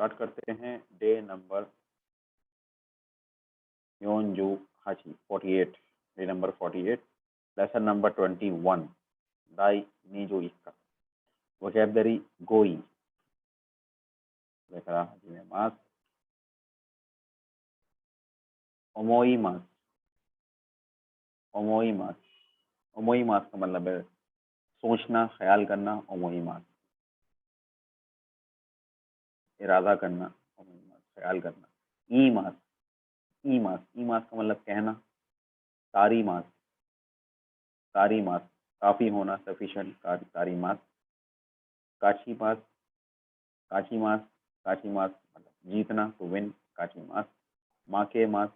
Start करते हैं day number योनजू हाची 48, डे नंबर 48, लेसन नंबर 21, दाई नीजो इक्का, वोकैबुलरी गोई, लेकरा हाजी मास, ओमोई मास, ओमोई मास, ओमोई मास का मतलब है सोचना, ख्याल करना, ओमोई मास, इरादा करना, ओमोई मास, ख्याल करना। ई मास, ई मास, ई मास का मतलब कहना, तारी मास, तारी मास, काफ़ी होना, सफिशिएंट, तारी मास। काची मास, काची मास, काची मास मतलब जीतना, टू विन, काची मास। माके मास,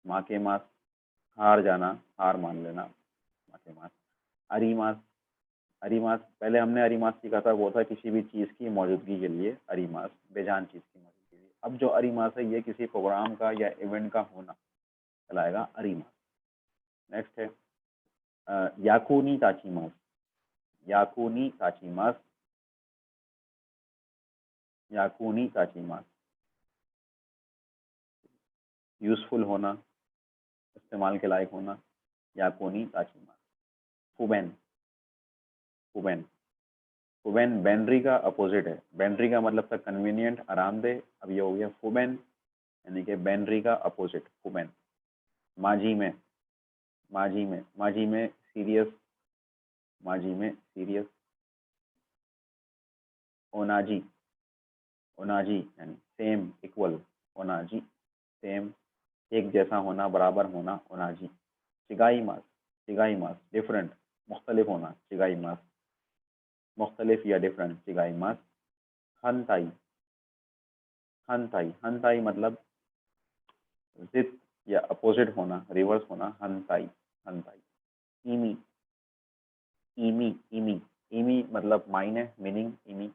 माके मास, हार जाना, हार मान लेना, माके मास। अरीमास, अरीमास पहले हमने अरीमास सीखा था, वो था किसी भी चीज़ की मौजूदगी के लिए अरीमास, बेजान चीज़ की मौजूदगी के लिए। अब जो अरीमास है ये किसी प्रोग्राम का या इवेंट का होना कहलाएगा अरीमास। नेक्स्ट है याकूनी ताचीमास, याकूनी ताचीमास, याकूनी ताचीमास, यूजफुल होना, इस्तेमाल के लायक होना, याकूनी ताचीमास। फुबेन, फुबेन, फुबेन बैनरी का अपोजिट है। बैनरी का मतलब था कन्वीनियंट, आरामदेह, अब ये हो गया फुबेन यानी कि बैनरी का अपोजिट, फुबेन। माजी में, माजी में, माजी में सीरियस, माजी में सीरियस। ओनाजी, ओनाजी यानी सेम, इक्वल, ओनाजी सेम, एक जैसा होना, बराबर होना, ओनाजी। चिगाई मास, चिगाई मास डिफरेंट, मुख्तलिफ होना, चिगाई मास, मुख्तलिफ या डिफरेंट, चिगाई मास। हनताई, हनताई, हनताई मतलब जिद या अपोजिट होना, रिवर्स होना, हनताई, हनताई। ईमी, ईमी, ईमी, ईमी मतलब मायने, मीनिंग, ईमी।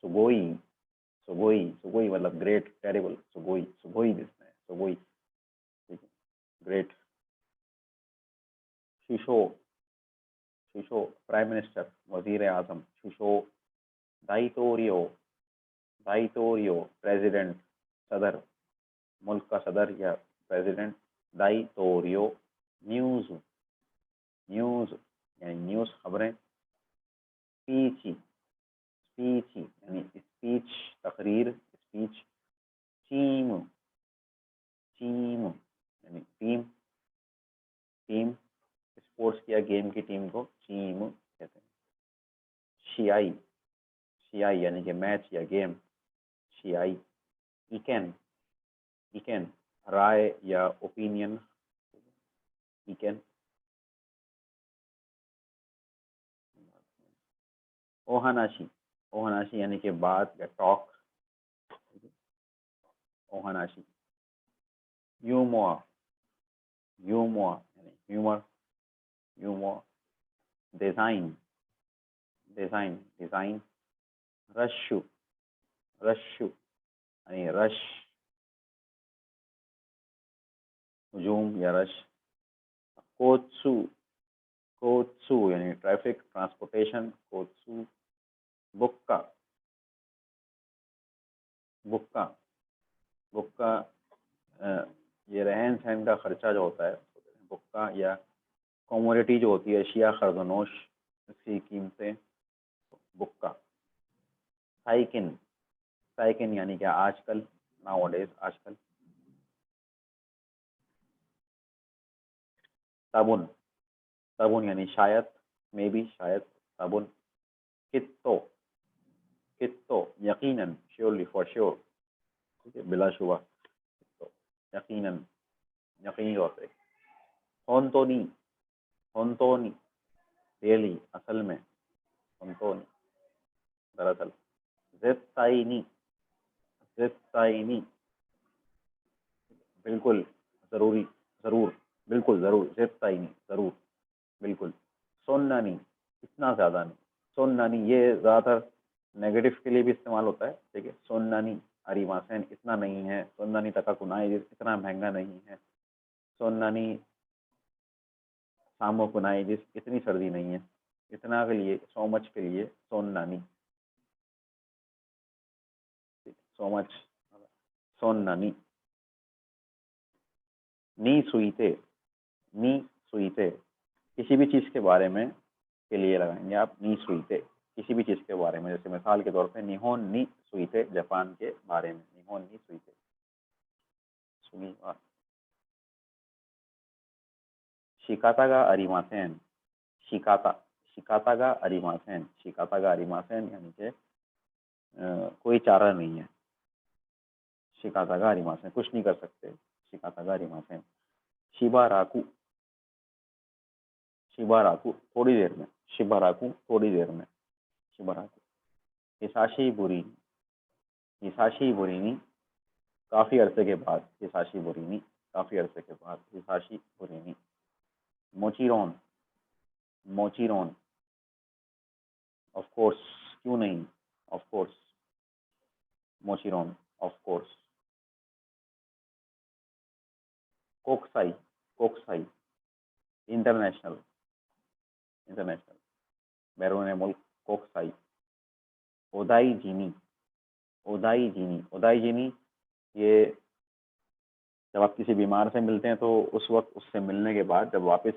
सुगोई, सुगोई, सुगोई मतलब ग्रेट, टेरिबल, सुगोई, सुगोई जिसमें है, सुगोई, ठीक है, ग्रेट। शिशो, शिशो प्राइम मिनिस्टर, वजीर आजम, शिशो। दाइतोरियो, दाइतोरियो प्रेसिडेंट, सदर, मुल्क का सदर या प्रेसिडेंट, दाइतोरियो। न्यूज़, न्यूज़ यानी न्यूज़, खबरें। स्पीची, स्पीच यानी स्पीच, तकरीर, स्पीच। टीम, टीम यानी टीम, टीम स्पोर्ट्स की या गेम की टीम को टीम कहते हैं। शियाई, शियाई यानी कि मैच या गेम, शियाई। इकेन, इकेन राय या ओपिनियन, इकेन। ओहानाशी, ओहानाशी यानी कि बात या टॉक, ओहानाशी। यूमोआ, यूमोआ यानी ह्यूमर, यूमोआ। Design, design, design. रशु, रशु यानी रश, हजूम या रश। कोत्सू, कोत्सू यानी ट्रैफिक, ट्रांसपोर्टेशन, कोत्सू। बुक्का, बुक्का, बुक्का ये रहन सहन का खर्चा जो होता है बुक्का, या कमोडिटी जो होती है, अशिया खरदोनोश, इसकी कीमतें, बुक्का। साइकिन, साइकिन यानी क्या आजकल, नाउअडेज, आजकल। साबुन, साबुन यानी शायद, मे बी, शायद, साबुन। कित्तो, कित्तो यकीनन, श्योरली, फॉर श्योर, ठीक है, बिलाशुबा, कित्तो, यकीनन, यकीनी तौर पे। होंतोनी, होंतोनी रियली, असल में, होंतोनी दरअसल। ज़ेत्ताइनी, ज़ेत्ताइनी बिल्कुल, ज़रूरी, ज़रूर, बिल्कुल ज़रूर, ज़ेत्ताइनी ज़रूर, बिल्कुल। सोन्नानी, इतना ज़्यादा नहीं, सोन्नानी ये ज़्यादातर नेगेटिव के लिए भी इस्तेमाल होता है, ठीक है। सोन्नानी अरीमासेन, इतना नहीं है। सोन्नानी तका कुनाई, इतना महंगा नहीं है। सोन्नानी सामो कुनाई, जिस इतनी सर्दी नहीं है, इतना के लिए, सो मच के लिए सोन्नानी। सो मच, सोन्ना नी, नी सुईते, नी सुईते, किसी भी चीज़ के बारे में के लिए लगाएंगे आप नी सुईते, किसी भी चीज़ के बारे में, जैसे मिसाल के तौर पे निहोन नी सुईते, जापान के बारे में, निहोन नी सुईते, सुनी वा शिकाता गा अरिमासेन, शिकाता, शिकाता गा अरिमासेन, शिकाता गा अरिमासेन यानी कि कोई चारा नहीं है, शिकाता गा अरिमासेन, कुछ नहीं कर सकते, शिकाता गा अरिमासेन, शिबा राकू, शिबा राकू थोड़ी देर में, शिबा राकू थोड़ी देर में, शिबा राकू, हिसाशी बुरी, हिसाशी बुरीनी काफ़ी अरसे के बाद, हिसाशी बुरीनी काफ़ी अरसे के बाद, हिसाशी बुरीनी, मोचिरोन, मोचिरोन, ऑफ कोर्स, क्यों नहीं, ऑफ कोर्स, मोचिरोन, ऑफ कोर्स, कोकसाई, कोकसाई, इंटरनेशनल, इंटरनेशनल, बैरून मुल्क, कोकसाई, ओदाई जीनी, ओदाई जीनी, ओदाई जीनी, ये जब आप किसी बीमार से मिलते हैं तो उस वक्त उससे मिलने के बाद जब वापस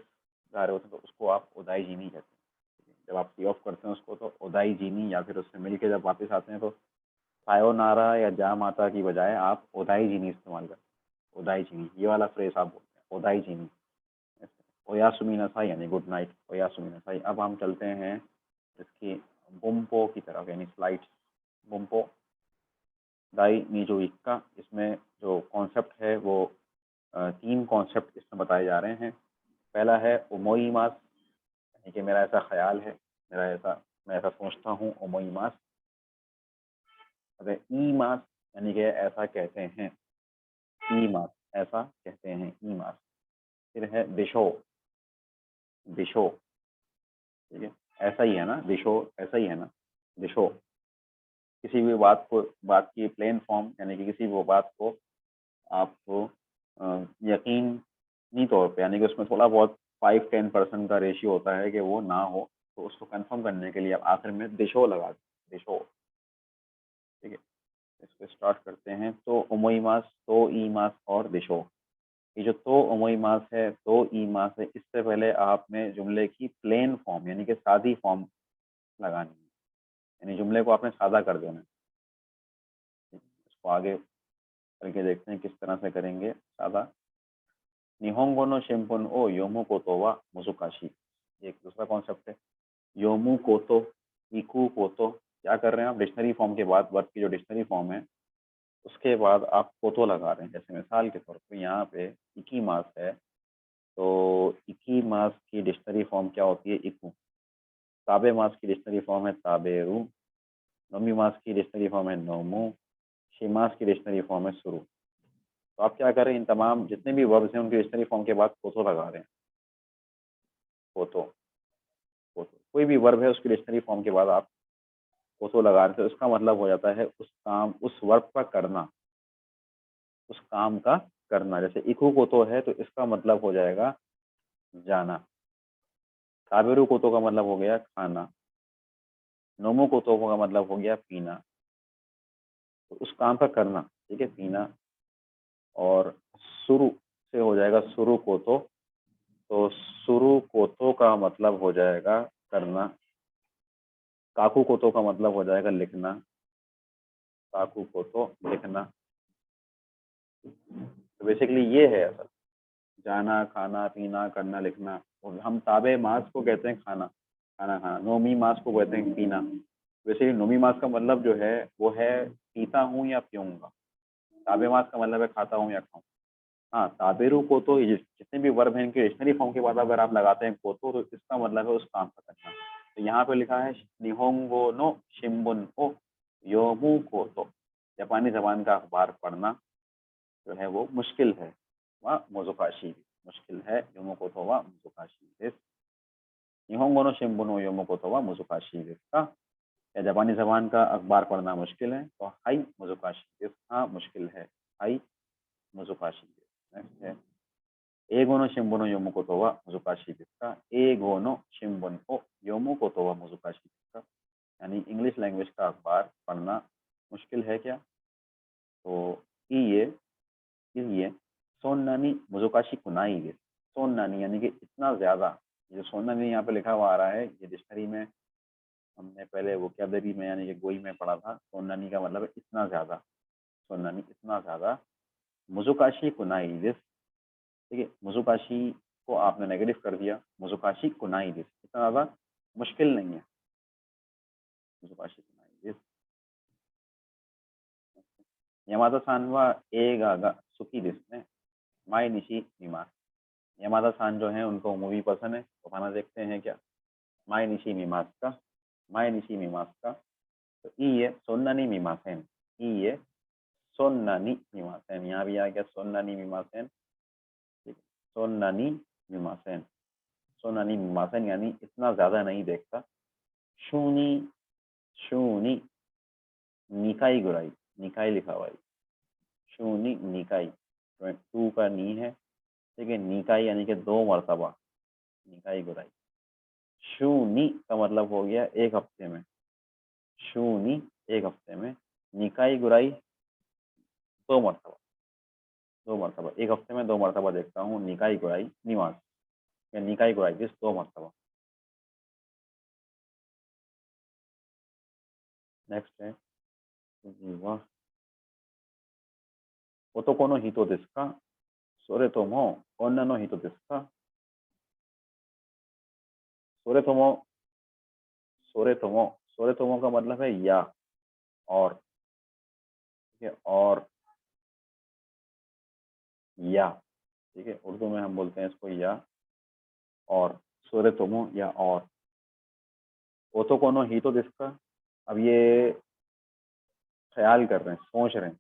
जा रहे होते हैं तो उसको आप ओदाई जीनी कहते हैं। जब आप सी ऑफ करते हैं उसको तो ओदाई जीनी, या फिर उससे मिल के जब वापस आते हैं तो सायोनारा या जा माता की बजाय आप ओदाई जीनी इस्तेमाल करते हैं, ओदाई जीनी, ये वाला फ्रेज आप बोलते हैं, ओदाई जीनी, ओयासुमी नसाई यानी गुड नाइट, ओयासुमी नसाई। अब हम चलते हैं इसकी बुम्पो की तरफ, यानी स्लाइड्स, बुम्पो दाई नीजो इक्का, इसमें जो कॉन्सेप्ट है वो 3 कॉन्सेप्ट इसमें बताए जा रहे हैं। पहला है ओमोईमास, यानी कि मेरा ऐसा ख्याल है, मैं ऐसा सोचता हूँ, ओमोईमास। अगर ई मास यानी कि ऐसा कहते हैं, ई मास ऐसा कहते हैं, ई मास। फिर है दिशो, दिशो, ठीक है, ऐसा ही है ना, दिशो ऐसा ही है ना, दिशो, किसी भी बात की प्लेन फॉर्म, यानी कि किसी भी बात को आपको यकीनी तौर पे, यानी कि उसमें थोड़ा बहुत 5-10% का रेशियो होता है कि वो ना हो, तो उसको कंफर्म करने के लिए आप आखिर में दिशो लगा दें, दिशो, ठीक है। इसको स्टार्ट करते हैं। तो ओमोईमास, तो ई मास और दिशो, ये जो तो ओमोईमास है, तो ई मास है, इससे पहले आपने जुमले की प्लेन फॉर्म यानी कि सादी फॉर्म लगानी है, यानी जुमले को आपने सादा कर देना है। इसको आगे करके देखते हैं किस तरह से करेंगे सादा। निहोंगो नो शिंपुन ओ योमो कोतो वा मुजुकाशी, एक दूसरा कॉन्सेप्ट है। योमू कोतो, इकू कोतो, क्या कर रहे हैं आप, डिक्शनरी फॉर्म के बाद, वर्ब की जो डिक्शनरी फॉर्म है उसके बाद आप कोतो लगा रहे हैं। जैसे मिसाल के तौर पे यहाँ पे इकी मास है, तो इकी मास की डिक्शनरी फॉर्म क्या होती है, इकू। ताबे मास की डिक्शनरी फॉर्म है ताबेरू, नोमी मास की डिक्शनरी फॉर्म है नोमू, शिमास की डिक्शनरी फॉर्म है सुरु। तो आप क्या कर रहे हैं, इन तमाम जितने भी वर्ब्स हैं उनकी डिक्शनरी फॉर्म के बाद कोतो लगा रहे हैं, कोतो, कोतो, कोई भी वर्ब है उसकी डिक्शनरी फॉर्म के बाद आप कोतो लगा रहे हैं, तो इसका मतलब हो जाता है उस काम, उस वर्ब का करना, उस काम का करना। जैसे इकू कोतो है तो इसका मतलब हो जाएगा जाना, ताबेरू कोतो का मतलब हो गया खाना, नोमो कोतो का मतलब हो गया पीना, तो उस काम का करना, ठीक है, पीना। और शुरू से हो जाएगा शुरू कोतो, तो शुरू कोतो का मतलब हो जाएगा करना, काकू कोतो का मतलब हो जाएगा लिखना, काकू कोतो लिखना। तो बेसिकली ये है असल, जाना, खाना, पीना, करना, लिखना। और हम ताबे मास को कहते हैं खाना, खाना खाना, नोमी मास को कहते हैं पीना। बेसिकली नोमी मास का मतलब जो है वो है पीता हूँ या पीऊँगा, ताबे मास का मतलब है खाता हूँ या खाऊँ। हाँ, ताबेरू को तो जितने भी वर्ब हैं इनके डिक्शनरी फॉर्म के बाद अगर आप लगाते हैं कोतो, तो इसका मतलब है उस काम का करना। तो यहाँ पे लिखा है निहोंगो नो शिम्बुन ओ योमू कोतो, जापानी जबान का अखबार पढ़ना जो है वो मुश्किल है, व मोजुकाशी, मुश्किल है, योमो कोतो व मोजुकाशी देस, निहोंगो नो शिम्बुन ओ योमो कोतो व मोजुकाशी देस का, या जापानी जबान का अखबार पढ़ना मुश्किल है, तो हाई मोजुकाशी देस, हाँ मुश्किल है, हाई मोजुकाशी देस। नेक्स्ट है एगो नो शिम्बुन ओ योमो कोतो वा मुजुकाशी देsu का, एगो नो शिम्बुन ओ योमो कोतो वा मुजुकाशी देsu का, यानी इंग्लिश लैंग्वेज का अखबार पढ़ना मुश्किल है क्या, तो ये सोन्नानी मुज़ोकाशी कुनाई देस। सोन्नानी यानी कि इतना ज़्यादा, ये जो सोन्नानी यहाँ पे लिखा हुआ आ रहा है, ये डिक्शनरी में हमने पहले वोकैब्युलरी में यानी कि गोई में पढ़ा था। सोन्नानी का मतलब है इतना ज़्यादा, सोन्नानी इतना ज़्यादा, मुज़ोकाशी कुनाई देस। ठीक है, मुज़ोकाशी को आपने नेगेटिव कर दिया, मुज़ोकाशी कुनाई देस, इतना ज़्यादा मुश्किल नहीं है, मुज़ोकाशी कुनाई देस। यामादा सान वा एगा गा सुकी देस ने, माई निशी निमास। यामादा सान जो है उनको मूवी पसंद है, तो खाना देखते हैं क्या? माई निशी मीमास का, माई निशी मीमास का। तो ई है सोन्नानी मीमासेन, ई है सोन्नानी मीमासेन, यहाँ भी आ गया सोन्नानी मीमासेन। ठीक है, सोन्नानी मीमासेन, सोन्नानी मीमासेन यानी इतना ज़्यादा नहीं देखता। शूनी, शूनी, निकाई गुराई, निकाई लिखा हुआ है, शूनी निकाई, 2 का नी है। ठीक है, निकाई यानी कि 2 मरतबा, निकाई गुराई। शूनी का मतलब हो गया 1 हफ्ते में, शूनी 1 हफ्ते में, निकाई गुराई 2 मरतबा, 2 मरतबा, 1 हफ्ते में 2 मरतबा देखता हूँ, निकाई गुराई निमास या निकाई गुराई दिस 2 मरतबा। नेक्स्ट है वाह, ओतोको नो हितो देसु का, सोरे तोमो ओन्ना नो हितो देसु का। सोरे तोमो, सोरे तोमो, सोरे तोमो का मतलब है या, और। ठीक है, और, या। ठीक है, उर्दू में हम बोलते हैं इसको या, और। सोरे तोमो या और। ओतोको नो हितो देसु का, अब ये ख्याल कर रहे हैं, सोच रहे हैं।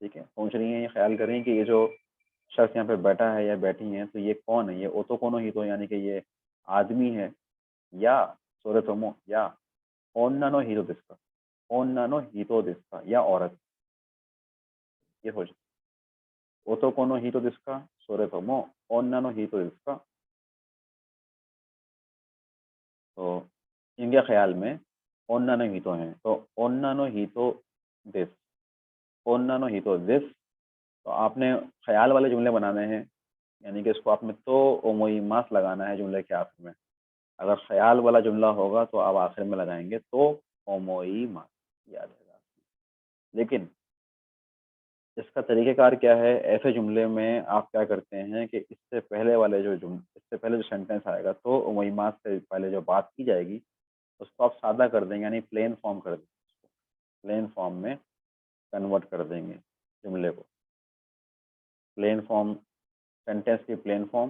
ठीक है, सोच रही हैं, ये ख्याल कर रही हैं कि ये जो शख्स यहाँ पे बैठा है या बैठी हैं, तो ये कौन है? ये ओतो कोनो ही तो यानी कि ये आदमी है, या सोरेतोमो, या ओन्ना नो हीरो दिसका, ओन्ना नो हीतो दिसका, या औरत। ये सोच, ओतो कोनो हीतो दिसका, सोरेतोमो ओन्ना नो हीतो दिसका। तो इनके ख्याल में ओन्ना नो हीतो हैं, तो ओन्ना नो हीतो दिस, ओन्ना नो हीतो दिस। तो आपने ख्याल वाले जुमले बनाने हैं, यानी कि इसको आपने तो ओमोई मास लगाना है जुमले के आखिर में। अगर ख्याल वाला जुमला होगा तो आप आखिर में लगाएंगे तो ओमोई मास, याद रहेगा। लेकिन इसका तरीक़ेकार क्या है? ऐसे जुमले में आप क्या करते हैं कि इससे पहले वाले जो इससे पहले जो सेंटेंस आएगा तो ओमोई मास से पहले जो बात की जाएगी उसको आप सादा कर देंगे, यानी प्लेन फॉर्म कर देंगे, प्लेन फॉर्म में कन्वर्ट कर देंगे जुमले को। प्लेन फॉर्म, सेंटेंस की प्लेन फॉर्म,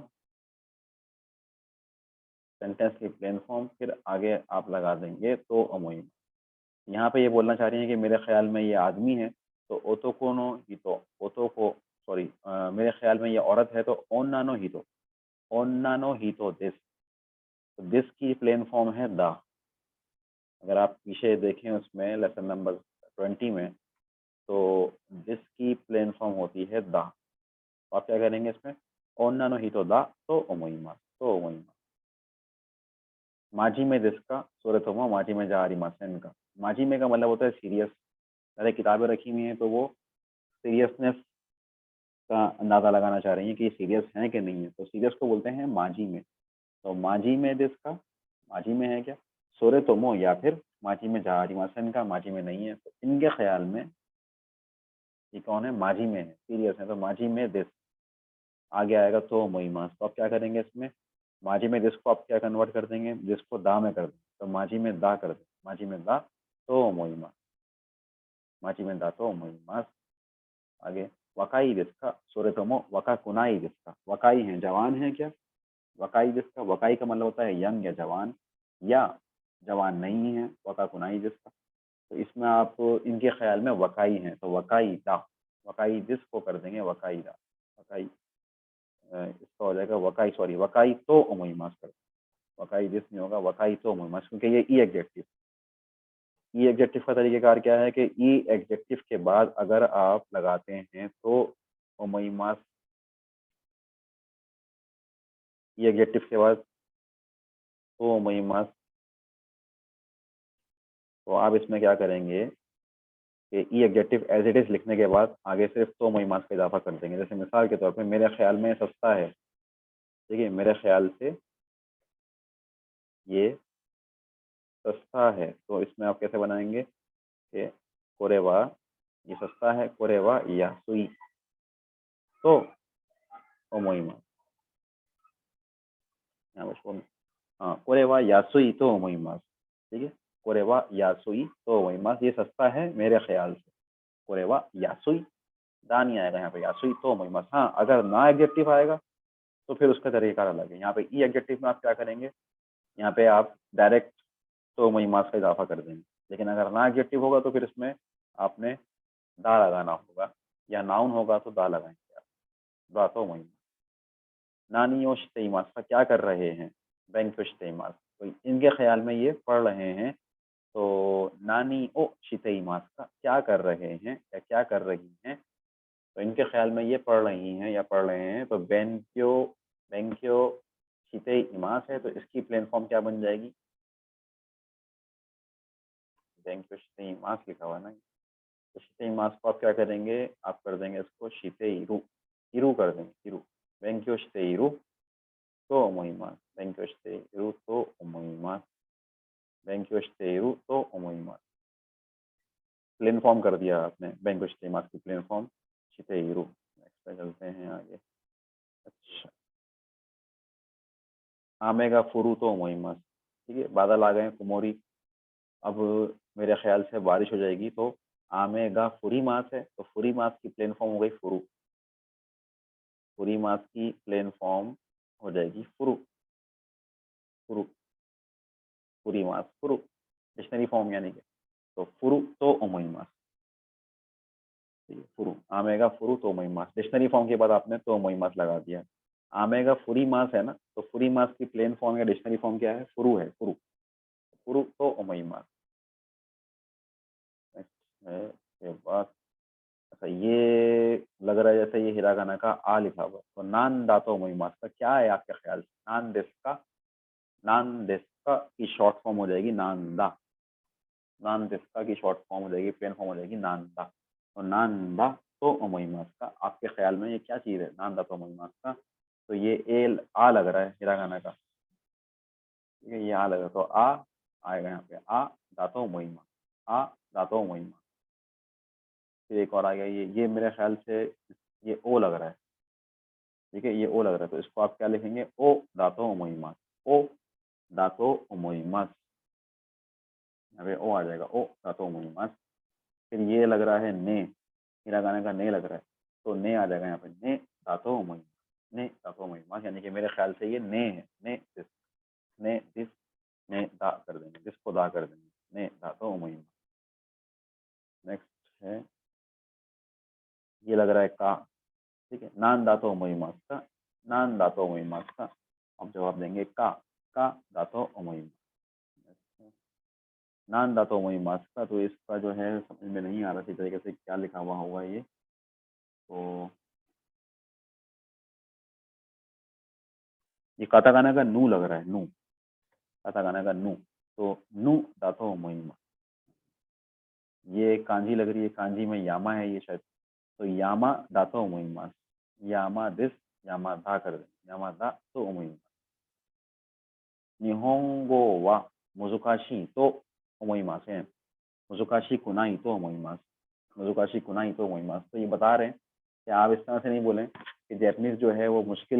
सेंटेंस की प्लेन फॉर्म, फिर आगे आप लगा देंगे तो अमोई। यहाँ पे ये बोलना चाह रही हैं कि मेरे ख्याल में ये आदमी है, तो ओतोको नो हितो, ओतोको, सॉरी, मेरे ख्याल में ये औरत है, तो ओन्ना नो हितो, ओन्ना नो हितो दिस। तो दिस की प्लेन फॉर्म है दा। अगर आप पीछे देखें उसमें लेसन नंबर 20 में, तो दिस की प्लेन फॉर्म होती है दा। तो आप क्या करेंगे इसमें? ओन्ना नो हितो दा तो ओमोइमा, तो ओमोइमा। माजी में जिसका सोरेतोमा, माजी में जा रिमासेन का। माजी में का मतलब होता है सीरियस। अरे किताबें रखी हुई हैं तो वो सीरियसनेस का अंदाज़ा लगाना चाह रही हैं कि ये सीरियस हैं कि नहीं है। तो सीरियस को बोलते हैं माजी में। तो माजी में जिसका, माजी में है क्या? सोरेतोमो, या फिर माजी में जा रिमासेन का, माजी में नहीं है। तो इनके ख्याल में ये कौन है? माजी में है, सीरियस है, तो माजी में दिस। आगे आएगा तो मोइमास, तो आप क्या करेंगे इसमें? माजी में दिस को आप क्या कन्वर्ट कर देंगे? दिस को दा में कर देंगे, तो माजी में दा कर देंगे, माजी में दा तो मोइमास, माजी में दा तो मोइमास। आगे वकाई दिसका सोरेतोमो वका कुनाई दिसका। वकाई है, जवान है क्या? वकाई दिसका, वकाई का मतलब होता है यंग या जवान, या जवान नहीं है, वका कुनाई दिसका। तो इसमें आप इनके ख्याल में वकाई हैं, तो वकाई दा, वकाई दिस को कर देंगे वकाई दा, वकाई, इसका हो जाएगा वकाई, सॉरी, वकाई तो ओमोइमास कर, वकाई दिस नहीं होगा, वकाई तो ओमोइमास, क्योंकि ये ई एग्जेक्टिव, ई एग्जेक्टिव का तरीकेकार क्या है कि ई एग्जेक्टिव के बाद अगर आप लगाते हैं तो ओमोइमास, ई एग्जेक्टिव के बाद तो ओमोइमास, तो आप इसमें क्या करेंगे? कि ई एग्जेक्टिव एज इट इज़ लिखने के बाद आगे सिर्फ तो मुहिमास का इजाफा कर देंगे। जैसे मिसाल के तौर पे मेरे ख्याल में सस्ता है, ठीक है, मेरे ख्याल से ये सस्ता है, तो इसमें आप कैसे बनाएंगे कि कोरेवा ये सस्ता है, कोरेवा या सुई तो ओमोइमा, यहाँ पर छोड़, हाँ कोरेवा यासुई तो ओमोइमास, ठीक है, कोरेवा यासुई तो ओमोइमास, ये सस्ता है मेरे ख्याल से, कोरेवा यासुई, दा नहीं आएगा यहाँ पे, यासुई तो ओमोइमास। हाँ अगर ना एडजेक्टिव आएगा तो फिर उसका तरीका अलग है। यहाँ पे ई एडजेक्टिव में आप क्या करेंगे, यहाँ पे आप डायरेक्ट तो ओमोइमास का इजाफा कर देंगे, लेकिन अगर ना एडजेक्टिव होगा तो फिर इसमें आपने दा लगाना होगा, या नाउन होगा तो दा लगाएंगे आप, दा तो ओमोइमास। नानी और शितेइमास का क्या कर रहे हैं, बैंक शितेइमास, तो इनके ख्याल में ये पढ़ रहे हैं, तो नानी ओ शितेइमास का क्या कर रहे हैं या क्या कर रही हैं, तो इनके ख्याल में ये पढ़ रही हैं या पढ़ रहे हैं, तो बेंक्यो बेंक्यो शितेइमास है, तो इसकी प्लेन फॉर्म क्या बन जाएगी, बेंक्यो शितेइमास लिखा हुआ है ना, तो शितेइमास को आप क्या करेंगे, आप कर देंगे इसको शितेइरु, इरु कर देंगे, इरु, बेंक्यो शितेइरु तो ओमोइमास, बेंक्यो शितेइरु तो ओमोइमास, बेंक्यो शितेइरु तो ओमोइमास, प्लेन फॉर्म कर दिया आपने बेंक्यो शितेइमास की प्लेन फॉर्म शितेइरु। नेक्स्ट पे चलते हैं आगे। अच्छा, आमेगा फुरु तो ओमोइमास, ठीक है, बादल आ गए हैं, कुमोरी, अब मेरे ख्याल से बारिश हो जाएगी, तो आमेगा फुरी मास है, तो फुरी मास की प्लेन फॉर्म हो गई फुरु, फुरी मास की प्लेन फॉर्म हो जाएगी फुरु, फुरु, फुरी मास फुरु, डिक्शनरी फॉर्म यानी कि, तो फुरु तो ओमोइमास, ठीक है, फुरु, आमेगा फुरु तो ओमोइमास, डिक्शनरी फॉर्म के बाद आपने तो ओमोइमास लगा दिया। आमेगा फुरी मास है ना, तो फुरी मास की प्लेन फॉर्म या डिक्शनरी फॉर्म क्या है, फुरु है, फुरु, फुरु तो ओमोइमास। नेक्स्ट है के बाद, अच्छा ये लग रहा है जैसे ये हिरागाना का आ लिखा हुआ है, तो नान दातो ओमोइमास का क्या है आपके ख्याल से, नान देस्का की शॉर्ट फॉर्म हो जाएगी नानदा, नान देस्का की शॉर्ट फॉर्म हो जाएगी, प्लेन फॉर्म हो जाएगी नानदा, तो नानदा तो ओमोइमास का आपके ख्याल में ये क्या चीज़ है, नानदा तो ओमोइमास का, तो ये ए आ लग रहा है हिरागाना का, ठीक है, ये आ लग रहा है, तो आ आएगा यहाँ पे, आ दातो ओमोइमा, आ दातो ओमोइमा, फिर एक और आ गया, ये मेरे ख्याल से ये ओ लग रहा है, ठीक है, ये ओ लग रहा है, तो इसको आप क्या लिखेंगे, ओ दातो ओमोइमास, ओ दातो ओमोइमास, यहाँ पे ओ आ जाएगा, ओ दातो ओमोइमास। फिर ये लग रहा है ने, हिरागाना का ने लग रहा है, तो ने आ जाएगा यहाँ पे, ने दातो ओमोइमास, ने दातो ओमोइमास, यानी कि मेरे ख्याल से ये ने है, ने दिस, ने दिस, ने दा कर देंगे, दिस को दा कर देंगे, ने दातो ओमोइमास। नेक्स्ट है, ये लग रहा है का, ठीक है, नान दातो ओमोइमास का, नान दातो ओमोइमास का, आप जवाब देंगे का दातो ओमोइमास, नान दातो ओमोइमास का, तो इसका जो है समझ में नहीं आ रहा थी तरीके से क्या लिखा हुआ होगा ये, तो ये काताकाना का नू लग रहा है, नू, काताकाना का नू, तो नू दातो ओमोइमास, ये कांजी लग रही है, कांजी में यामा है ये शायद, तो यामा दातो ओमोइमास, यामा दिस, यामा दा कर दें, यामा दा तो ओमोइमास। निहोंगो वा मुजुकाशी तो ओमोइमासेन, मुजुकाशी कुनाई तो ओमोइमास, मुजुकाशी कुनाई तो ओमोइमास, तो ये बता रहे हैं कि आप इस तरह से नहीं बोलें कि जैपनीज़ जो है वो मुश्किल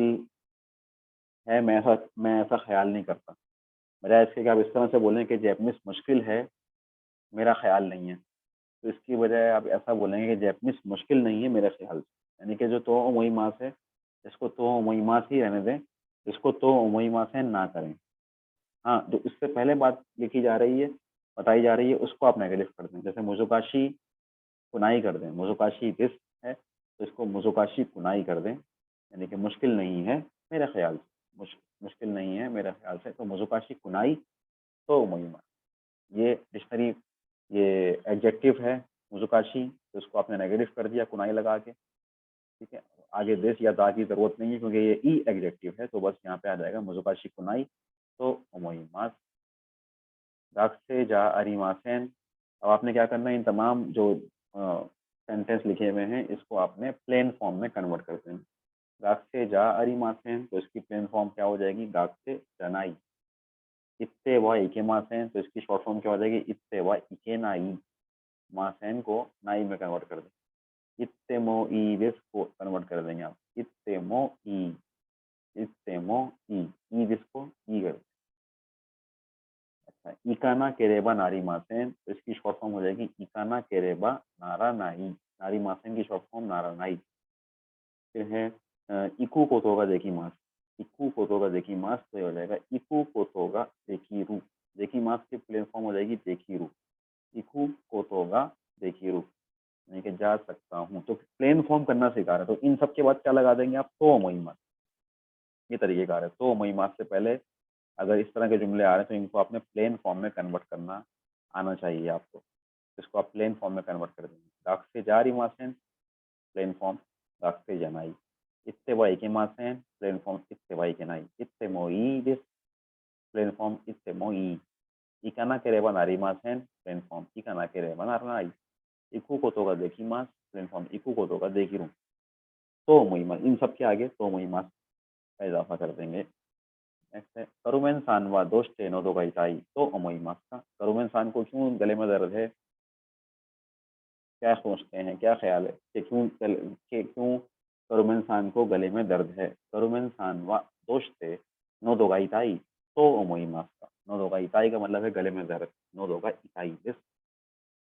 है, मैं ऐसा ख्याल नहीं करता, बजाय इसके कि आप इस तरह से बोलें कि जैपनीज़ मुश्किल है, मेरा ख्याल नहीं है, तो इसकी बजाय आप ऐसा बोलेंगे कि जैपनीज़ मुश्किल नहीं है मेरे ख्याल से, यानी कि जो तो ओमोइमास है, इसको तो ओमोइमास ही रहने दें, इसको तो ओमोइमासेन ना करें। हाँ, जो इससे पहले बात लिखी जा रही है, बताई जा रही है, उसको आप नेगेटिव कर दें, जैसे मुजुकाशी कुनाई कर दें, मुजुकाशी दिस है, तो इसको मुजुकाशी कुनाई कर दें, यानी कि मुश्किल नहीं है मेरे ख्याल से, मुश्किल नहीं है मेरे ख्याल से, तो मुजुकाशी कुनाई तो ओमोइमास, ये डिक्शनरी, ये एडजेक्टिव है मुजुकाशी, तो इसको आपने नेगेटिव कर दिया कुनाई लगा के, ठीक है, आगे दिस या दा की ज़रूरत नहीं है क्योंकि ये ई एडजेक्टिव है, तो बस यहाँ पे आ जाएगा मुजुकाशी कुनाई तो ओमोइमास। दाक से जा अरीमासेन, अब आपने क्या करना है, इन तमाम जो सेंटेंस लिखे हुए हैं, इसको आपने प्लेन फॉर्म में कन्वर्ट करते हैं। गाक्से जा अरिमासेन, तो इसकी प्लेन फॉर्म क्या हो जाएगी? गाक्से जनाई। इत्ते व इके मासेन, तो इसकी शॉर्ट फॉर्म क्या हो जाएगी? इत्ते व इके नाई। मासेन को नाई में कन्वर्ट कर दें। इत्ते मो ई दिस को कन्वर्ट कर देंगे आप। इत्ते मो ई, इत्ते मो ई दिस को ई कर। अच्छा, इकाना केरेबा नारी मासेन, तो इसकी शॉर्ट फॉर्म हो जाएगी इकाना केरेबा नारा नाई। नारी मासेन की शॉर्ट फॉर्म नारा नाई। फिर है इकू कोतोगा देखी मास। इकू कोतोगा देखी मास, तो ये हो जाएगा इकू कोतोगा देखी रू। देखी मास की प्लेन फॉर्म हो जाएगी देखी रू। इकू कोतोगा देखी रू, यानी कि जा सकता हूँ। तो प्लेन फॉर्म करना सिखा रहे हैं, तो इन सब के बाद क्या लगा देंगे आप? तो महिमा। ये तरीकेकार है। तो महिमा से पहले अगर इस तरह के जुमले आ रहे हैं तो इनको आपने प्लेन फॉर्म में कन्वर्ट करना आना चाहिए आपको। इसको आप प्लेन फॉर्म में कन्वर्ट कर देंगे। दाक्से जारी मासेन, प्लेन फॉर्म दाक्से जनाई। इत्ते वाई के मासेन, प्लेन फॉर्म इत्ते वाई के नाई। इत्ते मोई दिस, प्लेन फॉर्म इत्ते मोई। इकाना केरेबा नारी मासेन, प्लेन फॉर्म इकाना केरेबा नाराई। इकू कोतोगा देखी मास, प्लेन फॉर्म इकू कोतोगा देखी रू। तो महिमा, इन सब के आगे तो महिमा का इजाफा कर देंगे। नेक्स्ट है करुमेन सान व दोस्ते नोदो का इताई, तो अमोइमा का। करुमेन सान को क्यों गले में दर्द है? क्या सोचते हैं, क्या ख्याल है कि क्यों करुमेन सान को गले में दर्द है? करुमेन सान व दोस्ते नोदो का इताई, तो अमोइमा का। नोदो का इताई का मतलब है गले में दर्द। नोदो का इताई दिस,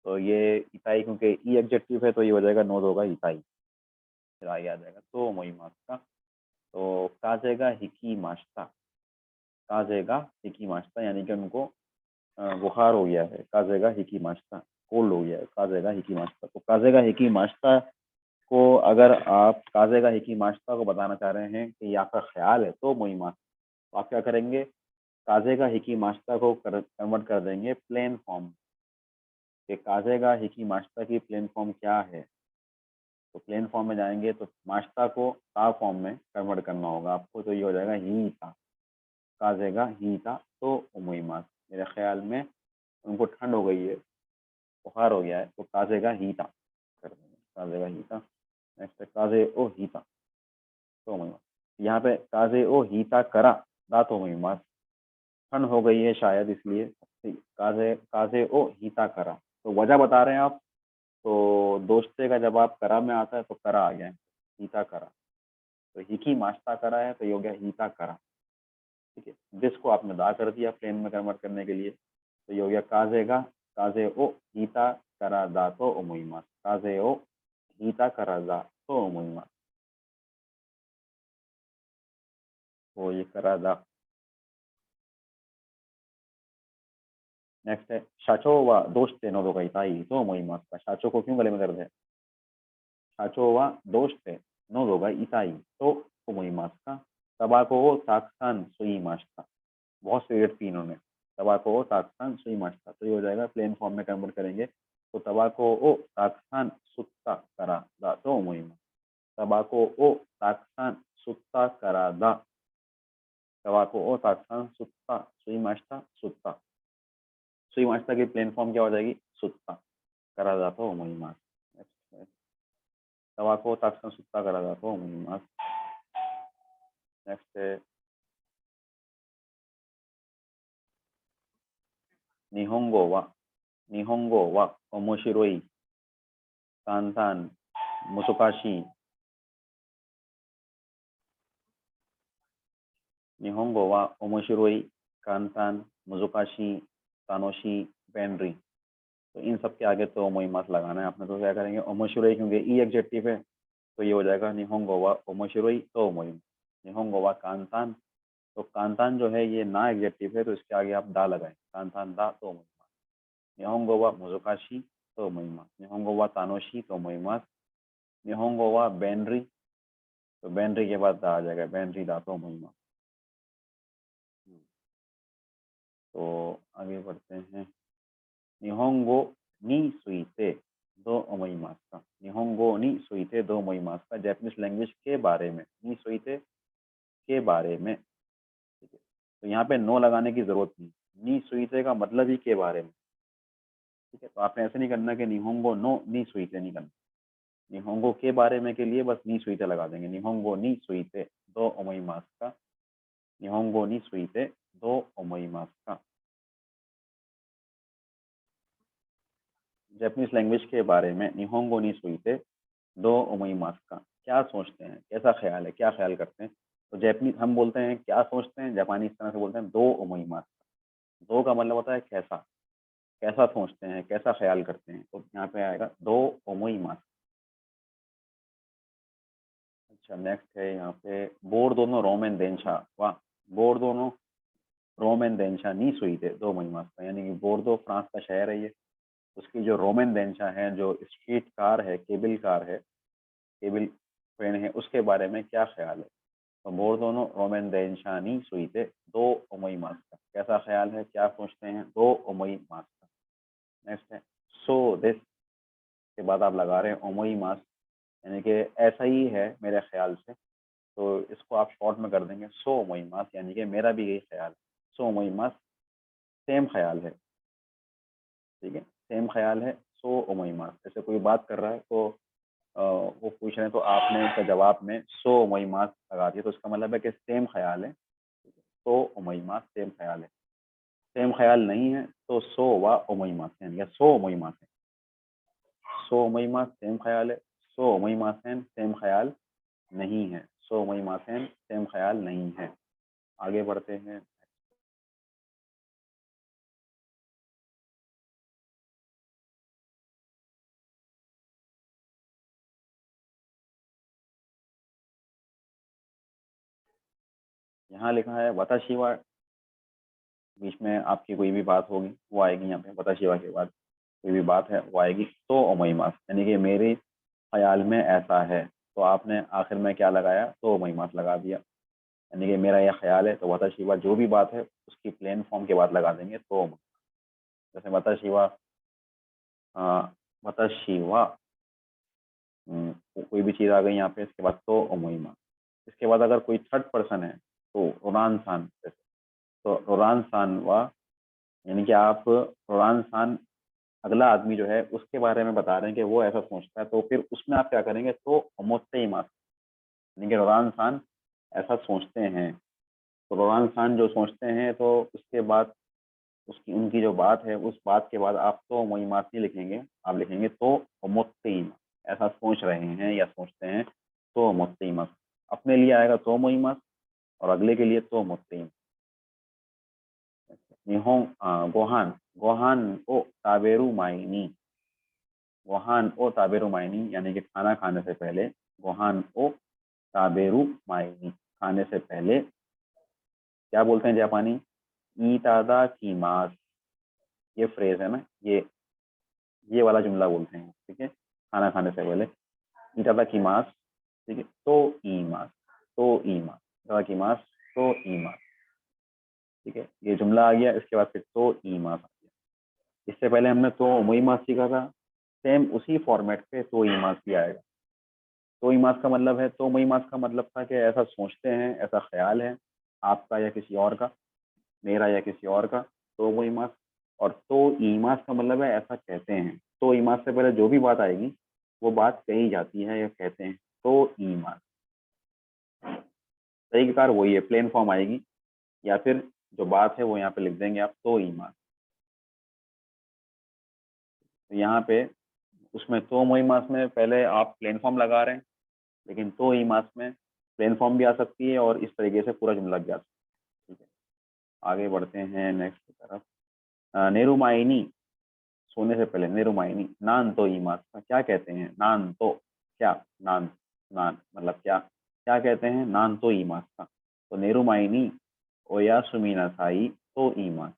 तो ये इताई क्योंकि ई एडजेक्टिव है तो ये हो जाएगा नोदो का इताई। फिर आगे आ जाएगा तो अमोइमा का। तो काजेगा हिकी माश्ता। काजेगा हिकी माश्ता, यानी कि उनको बुखार हो गया है। काजेगा हिकी माश्ता, कोल्ड हो गया है। काजेगा हिकी माश्ता, तो काजेगा हिकी माश्ता को अगर आप काजेगा हिकी माश्ता को बताना चाह रहे हैं कि ये आपका ख्याल है तो मोइमा, तो आप क्या करेंगे? काजेगा हिकी माश्ता को कन्वर्ट कर देंगे प्लेन फॉर्म कि काजेगा हिकी माश्ता की प्लेन फॉर्म क्या है। तो प्लेन फॉर्म में जाएंगे तो माश्ता को ता फॉर्म में कन्वर्ट करना होगा आपको, तो ये हो जाएगा ही था। काजेगा ही था तो मोइमा। मेरे ख्याल में उनको ठंड हो गई है, बुखार हो गया है, तो काजेगा हीता कर देंगे। काजेगा हीता। नेक्स्ट है काजे ओ हीता, तो महिमा। यहाँ पे काजे ओ हीता करा दातो महिमा। ठंड हो गई है शायद इसलिए। काजे काजे ओ हीता करा, तो वजह बता रहे हैं आप। तो दोस्ते का जब आप करा में आता है तो करा आ गया है, हीता करा। तो हिकी माश्ता करा है तो ये हो गया हीता करा। ठीक है, जिसको आपने दा कर दिया प्लेन में कन्वर्ट करने के लिए, तो ये हो गया काजेगा काजे ओ हीता करा दा तो ओमुइमा। काजे ओ हीता करा दा तो ओमुइमा, तो ये करा दा। नेक्स्ट है शाचो व दोस्ते नोदो का इताई, तो ओमुइमा का। शाचो को क्यों गले में दर्द है? शाचो व दोस्ते नोदो का इताई, तो ओमुइमा का। तबाको ओ ताकसान सुई माश्ता, बहुत सिगरेट पी इन्होंने। तबाको ओ ताकसान सुई माश्ता, तो ये हो जाएगा प्लेन फॉर्म में कन्वर्ट करेंगे तो तबाको ओ ताकसान सुत्ता करा दा तो ओमुइमा। Tabako o taksan sutta karada. Tabako o taksan sutta suimashita sutta। सुईमाश्ता की प्लेन फॉर्म क्या हो जाएगी? सुत्ता करादा तो ओमोइमास। तबाको ताकसन सुत्ता करादा तो ओमोइमास। नेक्स्ट है निहोंगो वा। निहोंगो वा ओमोशिरोई कांतान मुसुकाशी। निहोंगो वा ओमोशिरोई कांतान मुजुकाशी तानोशी पेनरी। तो इन सब के आगे तो मोइमास लगाना है आपने। तो क्या करेंगे? ओमोशिरोई क्योंकि ई एडजेक्टिव है तो ये हो जाएगा निहोंगो वा ओमोशिरोई तो मोइम। निहोंगो वा कांतान, तो कांतान जो है ये ना एडजेक्टिव है तो इसके आगे आप दा लगाएं। कांतान दा तो मोइमा। निहोंगो वा मुजुकाशी तो मोइमा। निहोंगो वा तानोशी तो मोइमास। निहोंगो वा बेनरी, तो बेनरी के बाद दा आ जाएगा। बेनरी दा तो मोइमा। तो आगे बढ़ते हैं। निहोंगो नी सुईते दो ओमोइमास का। निहोंगो नी सुईते दो ओमोइमास का, जैपनीज लैंग्वेज के बारे में। नी सुईते के बारे में। ठीक है, तो यहाँ पे नो लगाने की जरूरत नहीं। नी सुईते का मतलब ही के बारे में। ठीक है, तो आपने ऐसे नहीं करना कि निहोंगो नो नी सुइते नहीं करना, निहोंगो के बारे में के लिए बस नी सुइते लगा देंगे, निहोंगो नी सुइते दो ओमोइमास का, निहोंगो नी सुइते दो ओमोइमास का। जापानीज लैंग्वेज के बारे में निहोंगो नी सुइते दो ओमोइमास का, क्या सोचते हैं, कैसा ख्याल है, क्या ख्याल करते हैं। तो जापानीज हम बोलते हैं क्या सोचते हैं, जापानी इस तरह से बोलते हैं दो ओमोइमास। दो का मतलब होता है कैसा, कैसा सोचते हैं, कैसा ख्याल करते हैं, तो यहाँ पे आएगा दो ओमोइमास। अच्छा, नेक्स्ट है यहाँ पे बोर दोनों रोमन देंशा, वाह, बोर दोनों रोमन देंशा नी सुई थे दो ओमोइमास का, यानी कि बोर्दो फ्रांस का शहर है ये, उसकी जो रोमन देंशा है, जो स्ट्रीट कार है, केबल कार है, केबल ट्रेन है, उसके बारे में क्या ख्याल है। तो बोर दोनों रोमन देंशा नी सुई थे दो ओमोइमास का, कैसा ख्याल है, क्या सोचते हैं, दो ओमोइमास का। नेक्स्ट है सो दिस, के बाद आप लगा रहे हैं ओमोइमास, यानी कि ऐसा ही है मेरे ख्याल से, तो इसको आप शॉर्ट में कर देंगे सो ओमोइमास, यानी कि मेरा भी यही ख्याल है। सो ओमोइमास सेम ख्याल है, ठीक है, सेम ख्याल है। सो ओमोइमास, जैसे कोई बात कर रहा है तो वो पूछ रहे हैं, तो आपने उसका जवाब में सो ओमोइमास लगा दिया, तो इसका मतलब है कि सेम ख्याल है। सो ओमोइमास सेम ख्याल है, सेम ख्याल नहीं है तो सो वा ओमोइमास है, या सो ओमोइमास है। सो ओमोइमास सेम ख्याल है, सो ओमोइमास सेम ख्याल नहीं है, सो ओमोइमास सेम ख्याल नहीं है। आगे बढ़ते हैं। यहाँ लिखा है वताशिवा, बीच में आपकी कोई भी बात होगी वो आएगी, यहाँ पे वताशिवा के बाद कोई भी बात है वो आएगी तो ओमोइमास, यानी कि मेरे ख्याल में ऐसा है, तो आपने आखिर में क्या लगाया, तो ओमोइमास लगा दिया, यानी कि मेरा यह ख्याल है, तो वताशिवा जो भी बात है उसकी प्लेन फॉर्म के बाद लगा देंगे तो। जैसे वताशिवा, वताशिवा, कोई भी चीज़ आ गई यहाँ पे, इसके बाद तो ओमोइमास। इसके बाद अगर कोई थर्ड पर्सन है तो रोरान सान, तो रोरान सान वा, यानी कि आप रोरान सान, अगला आदमी जो है उसके बारे में बता रहे हैं कि वो ऐसा सोचता है, तो फिर उसमें आप क्या करेंगे, तो ओमोत्तेइमास, यानी कि रोरान सान ऐसा सोचते हैं, तो रोरान सान जो सोचते हैं, तो उसके बाद उसकी उनकी जो बात है, उस बात के बाद आप तो ओमोइमास नहीं लिखेंगे, आप लिखेंगे तो ओमोत्तेइमास, ऐसा सोच रहे हैं या सोचते हैं, तो ओमोत्तेइमास। अपने लिए आएगा तो ओमोइमास, और अगले के लिए तो ओमोत्तेइमास। निहों गोहान, गोहान ओ ताबेरू माइनी, गोहान ओ ताबेरू माइनी, यानी कि खाना खाने से पहले, गोहान ओ ताबेरू माइनी, खाने से पहले क्या बोलते हैं जापानी, ईतादा कीमास, ये फ्रेज है ना, ये वाला जुमला बोलते हैं, ठीक है, खाना खाने से पहले ईतादा कीमास, ठीक है, तो ईमास, तो ईमास, ईतादा कीमास तो ईमास, ठीक है, ये जुमला आ गया, इसके बाद फिर तो ईमास आ गया। इससे पहले हमने तो ओमोइमास सीखा था, सेम उसी फॉर्मेट पे तो ईमास भी आएगा। तो ईमास का मतलब है, तो ओमोइमास का मतलब था कि ऐसा सोचते हैं, ऐसा ख्याल है आपका या किसी और का, मेरा या किसी और का, तो ओमोइमास। और तो ईमास का मतलब है ऐसा कहते हैं, तो ईमास से पहले जो भी बात आएगी वो बात कही जाती है या कहते हैं, तो ईमास। सही कार वही है, प्लेन फॉर्म आएगी, या फिर जो बात है वो यहाँ पे लिख देंगे आप, तो ईमास। तो यहाँ पे उसमें तो ओमोइमास में पहले आप प्लेन फॉर्म लगा रहे हैं, लेकिन तो ईमास में प्लेन फॉर्म भी आ सकती है और इस तरीके से पूरा जुमला भी आ सकता है, ठीक है। आगे बढ़ते हैं नेक्स्ट की तरफ। नेरुमाइनी, सोने से पहले नेरुमाइनी, नान तो ईमास का, क्या कहते हैं, नान तो, क्या, नान, नान मतलब क्या, क्या कहते हैं, नान तो ईमास का, तो नेरुमाइनी ओयासुमी नासाई तो ईमास,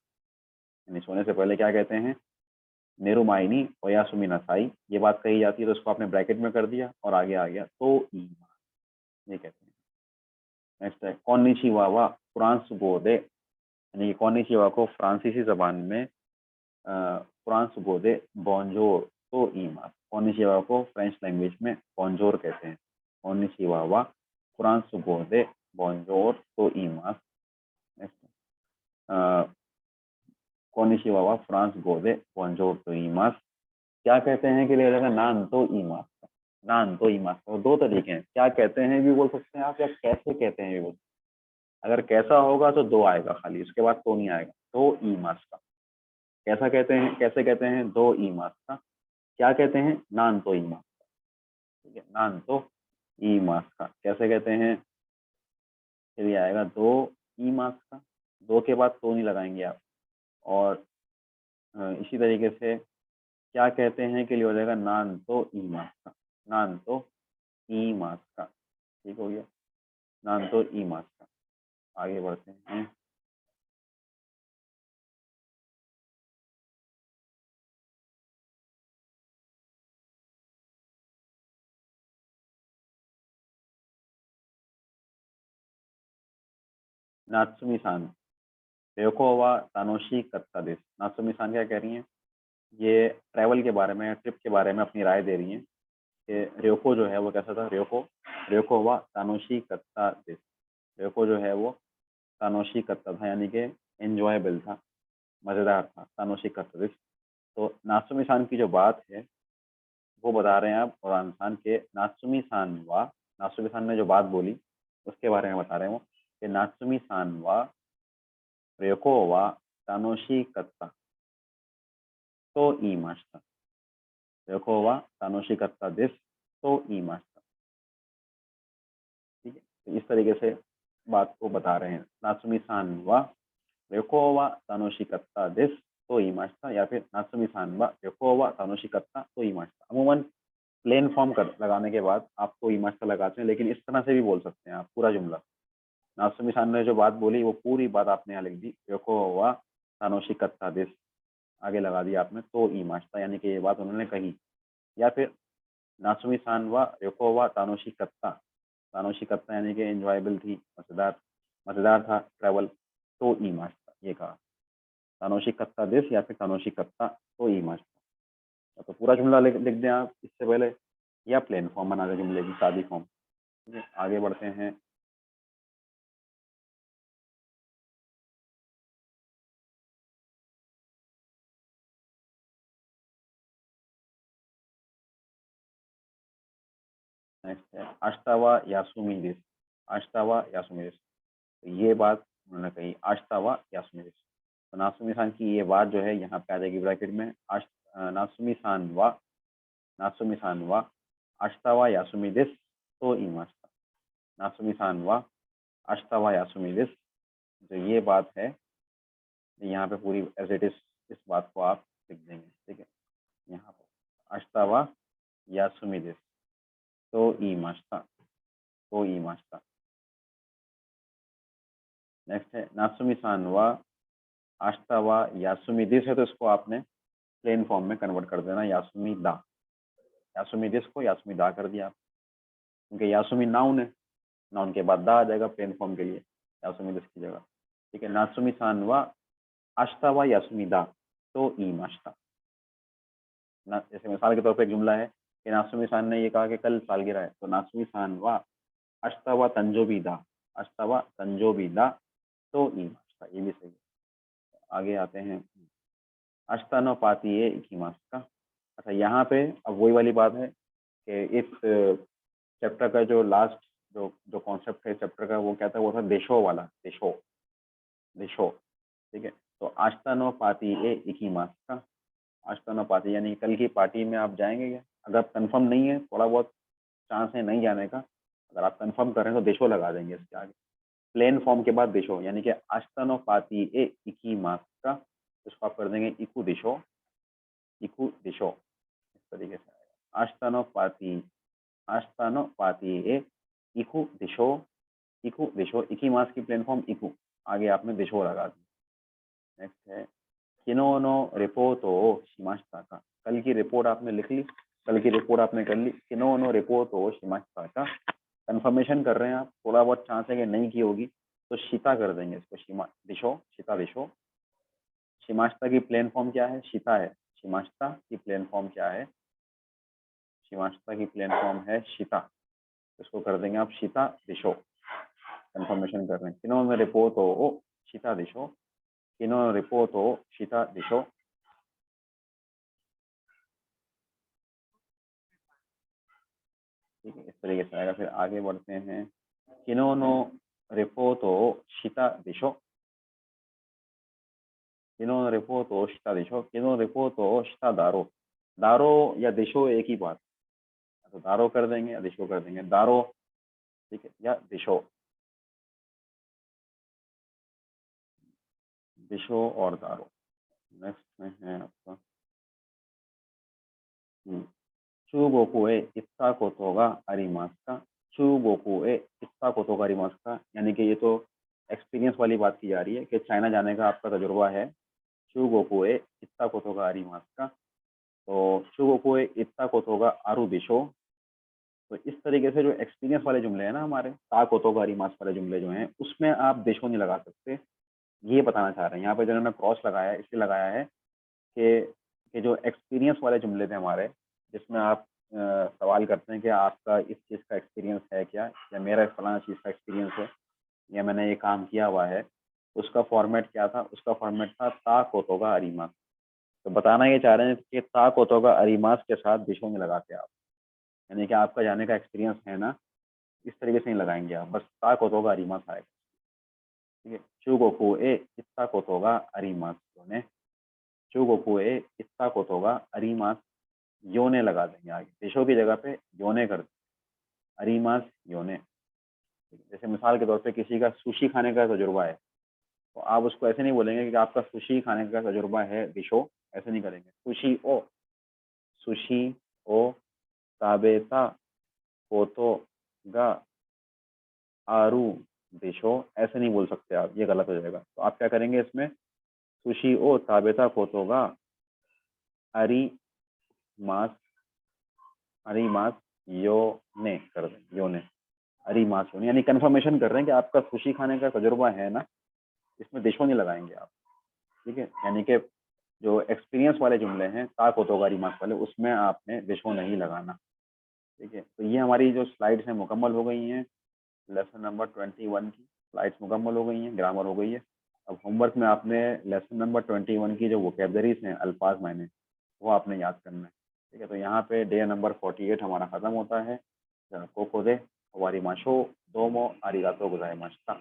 यानी सोने से पहले क्या कहते हैं, नेरुमाइनी ओयासुमी नासाई, ये बात कही जाती है, तो उसको आपने ब्रैकेट में कर दिया और आगे आ गया तो ईमास, ये कहते हैं। नेक्स्ट है कॉनिचिवा वा फ्रांस गोदे, यानी कि कॉनिचिवा को फ्रांसीसी जबान में फ्रांस गोदे बॉन्जोर तो ईमास, कॉनिचिवा को फ्रेंच लैंग्वेज में बॉन्जोर कहते हैं, कॉनिचिवा वा फ्रांस गोदे बॉन्जोर तो ईमास। नेक्स्ट कोनिशिवा वा फ्रांस गोदे बोंजोर तो ईमास। क्या कहते हैं कि लिए हो जाएगा नान तो ईमास का। नान तो ईमास का दो तरीके हैं, क्या कहते हैं भी बोल सकते हैं आप, या कैसे कहते हैं भी बोल। अगर कैसा होगा तो दो आएगा खाली, उसके बाद तो नहीं आएगा। दो ईमास का कैसा कहते हैं, कैसे कहते हैं, दो ईमास का। क्या कहते हैं, नान तो ईमास का। ठीक है, नान तो ईमास का कैसे कहते हैं, चलिए आएगा दो ईमास का। दो के बाद तो नहीं लगाएंगे आप। और इसी तरीके से क्या कहते हैं के लिए हो जाएगा नान तो ईमास का। नान तो ईमास का, ठीक हो गया, नान तो ईमास का। आगे बढ़ते हैं। नात्सुमी सान रेको वा तानोशी कत्ता देश। नात्सुमी सान क्या कह रही हैं, ये ट्रैवल के बारे में, ट्रिप के बारे में अपनी राय दे रही हैं कि रेको जो है वो कैसा था। रेको रेको वा तानोशी कत्ता देश। रेको जो है वो तानोशी कत्ता था, यानी कि एंजॉयबल था, मज़ेदार था, तानोशी कत्ता देश। तो नात्सुमी सान की जो बात है वो बता रहे हैं आप और इंसान के नात्सुमी सान वा। नात्सुमी सान ने जो बात बोली उसके बारे में बता रहे हैं वो कि नात्सुमी सान वा रेको वा तानोशी कत्ता तो ई मास्ता। रेको वा तानोशी कत्ता दिस तो ई मास्ता। ठीक है, तो इस तरीके से बात को बता रहे हैं। नात्सुमी सान वा रेको वा तानोशी कत्ता दिस तो ई मास्ता, या फिर नात्सुमी सान वा रेको वा तानोशी कत्ता तो ई मास्ता। अमूमन प्लेन फॉर्म कर लगाने के बाद आप तो ई मास्ता लगाते हैं, लेकिन इस तरह से भी बोल सकते हैं आप पूरा जुमला। नासुमी सान ने जो बात बोली वो पूरी बात आपने यहाँ लिख दी। योको वा तानोशी कत्ता दिस आगे लगा दिया आपने तो ई मास्ता, यानी कि ये बात उन्होंने कही। या फिर नासुमी सान वा योको वा तानोशी कत्ता। तानोशी कत्ता यानी कि एंजॉयबल थी, मज़ेदार, मज़ेदार था ट्रैवल, तो ई मास्ता ये कहा। तानोशी कत्ता दिस या फिर तानोशी कत्ता तो ई मास्ता। तो पूरा जुमला लिख दें आप इससे पहले, या प्लेन फॉर्म बना दें जुमले की, सादी फॉर्म। ठीक है, आगे बढ़ते हैं। नेक्स्ट है आश्तावा यासुमी दिस। आश्तावा यासुमी दिस, तो ये बात उन्होंने कही, आश्तावा यासुमी दिस। तो नासुमी सान की ये बात जो है यहाँ पे आ जाएगी ब्रैकेट में। नासुमी सान वा, नासुमी सान वा आश्तावा यासुमी दिस तो इमास्ता। नासुमी सान वा आश्तावा यासुमी दिस, जो ये बात है यहाँ पे पूरी एज इट इज इस बात को आप लिख देंगे। ठीक है, यहाँ पर आश्तावा यासुमी दिस तो इमास्ता, तो इमास्ता। नेक्स्ट है नासुमी सान वा आश्तावा यासुमी दिस है, तो इसको आपने प्लेन फॉर्म में कन्वर्ट कर देना, यासुमी दा। यासुमी दिस को यासुमी दा कर दिया, क्योंकि यासुमी नाउन है, नाउन के बाद दा आ जाएगा प्लेन फॉर्म के लिए, यासुमी दिस की जगह। ठीक है, नासुमी सान वा आश्तावा यासुमी दा तो ई माश्ता। ना जैसे मिसाल के तौर पर एक जुमला है कि नासुमी सान ने ये कहा कि कल सालगिरह है, तो नासुमी सान वा आश्तावा तंजोबी दा, आश्तावा तंजोबी दा तो ई माश्ता, ये भी सही है। आगे आते हैं। अष्टानो पाती है इकीमास का। अच्छा, यहाँ पे अब वही वाली बात है कि इस चैप्टर का जो लास्ट जो जो कॉन्सेप्ट है चैप्टर का, वो क्या था, वो था देशो वाला, देशो, देशो। ठीक है, तो आष्टानो पाती ए इकीमास का। आष्टानो पाती यानी कल की पार्टी में आप जाएंगे क्या। अगर आप कंफर्म नहीं है, थोड़ा बहुत चांस है नहीं जाने का, अगर आप कंफर्म कर रहे हैं तो देशो लगा देंगे इसके आगे, प्लेन फॉर्म के बाद देशो, यानी कि आष्टानो पाती ए इकीमास का, इसको आप कर देंगे इकू देशो, इकू देशो, इस तरीके से आएगा। आष्टानो पाती, आष्टानो पाती ए इकू दिशो, इकू दिशो, इकी मास की प्लेन फॉर्म इकू, आगे आपने दिशो लगा दी। नेक्स्ट है किनोनो रिपोर्टो शिमाश्ता का। कल की रिपोर्ट आपने लिख ली, कल की रिपोर्ट आपने कर ली। किनोनो रिपोर्टो शिमाश्ता का, कंफर्मेशन कर रहे हैं आप, थोड़ा बहुत चांस है कि नहीं की होगी, तो शिता कर देंगे इसको, शिमा दिशो, शिता दिशो। शिमाश्ता की प्लेन फॉर्म क्या है, शिता है। शिमाश्ता की प्लेन फॉर्म क्या है, शिमाश्ता की प्लेन फॉर्म है शिता, इसको कर देंगे आप शिता दिशो, कंफर्मेशन कर रहे हैं। किन्होंने रिपोर्ट हो ओ शिता दिशो, 昨日のレポートをしたでしょ。ठीक है, इस तरीके से आएगा। फिर आगे बढ़ते हैं। 昨日のレポートをしたでしょ。昨日のレポートをしたでしょ。昨日のレポートをしただろう। दारो या दिशो एक ही बात, तो दारो कर देंगे या दिशो कर देंगे। दारो, ठीक है, या दिशो। दिशो और दारो। नेक्स्ट में है आपका 中国へ行ったことがありますか। 中国へ行ったことがありますか, यानी कि ये तो एक्सपीरियंस वाली बात की जा रही है कि चाइना जाने का आपका तजुर्बा है। 中国へ行ったことがありますか, तो 中国へ行ったことがあるでしょ। तो इस तरीके से जो एक्सपीरियंस वाले जुमले हैं ना हमारे, ता कोतो का रिमास वाले जुमले जो हैं, उसमें आप देशो नहीं लगा सकते। ये बताना चाह रहे हैं यहाँ पे, जिन्होंने क्रॉस लगाया है इसलिए लगाया है कि जो एक्सपीरियंस वाले जुमले थे हमारे, जिसमें आप सवाल करते हैं कि आपका इस चीज़ का एक्सपीरियंस है क्या, या मेरा इस फलाना चीज़ का एक्सपीरियंस है, या मैंने ये काम किया हुआ है, उसका फॉर्मेट क्या था? उसका फॉर्मेट था ता कोतोगा अरीमास। तो बताना ये चाह रहे हैं कि ता कोतोगा अरीमास के साथ देशों में लगाते आप, यानी कि आपका जाने का एक्सपीरियंस है ना, इस तरीके से नहीं लगाएंगे आप, बस ता कोतोगा अरीमास आएगा। ठीक है, चूगोकू ए इत्ता कोतोगा अरीमास योने, चूगोकू ए इत्ता कोतोगा अरीमास योने लगा देंगे आगे, देशों की जगह पे योने कर देंगे, अरीमास योने। जैसे मिसाल के तौर पे किसी का सुशी खाने का तजुर्बा है, तो आप उसको ऐसे नहीं बोलेंगे कि आपका सुशी खाने का तजुर्बा है दिशो, ऐसे नहीं करेंगे। सुशी ओ ताबेता कोतो गा आरू दिशो, ऐसे नहीं बोल सकते आप, ये गलत हो जाएगा। तो आप क्या करेंगे इसमें, सुशी ओ ताबेता कोतो गा अरी मास, अरी मास योने कर दें, योने, अरी मास योने, यानी कंफर्मेशन कर रहे हैं कि आपका सुशी खाने का तजुर्बा है ना, इसमें देशो नहीं लगाएंगे आप। ठीक है, यानी कि जो एक्सपीरियंस वाले जुमले हैं ता कोतोगा रिमास वाले, उसमें आपने देशो नहीं लगाना। ठीक है, तो ये हमारी जो स्लाइड्स हैं मुकम्मल हो गई हैं। लेसन नंबर 21 की स्लाइड्स मुकम्मल हो गई हैं, ग्रामर हो गई है। अब होमवर्क में आपने लेसन नंबर 21 की जो वोकेबलरीज हैं, अल्फाज मायने, वो आपने याद करना है। ठीक है, तो यहाँ पे डे नंबर 48 हमारा ख़त्म होता है। कोको दे हमारी माशो दोमो आरिगातो गोजाइमाशिता।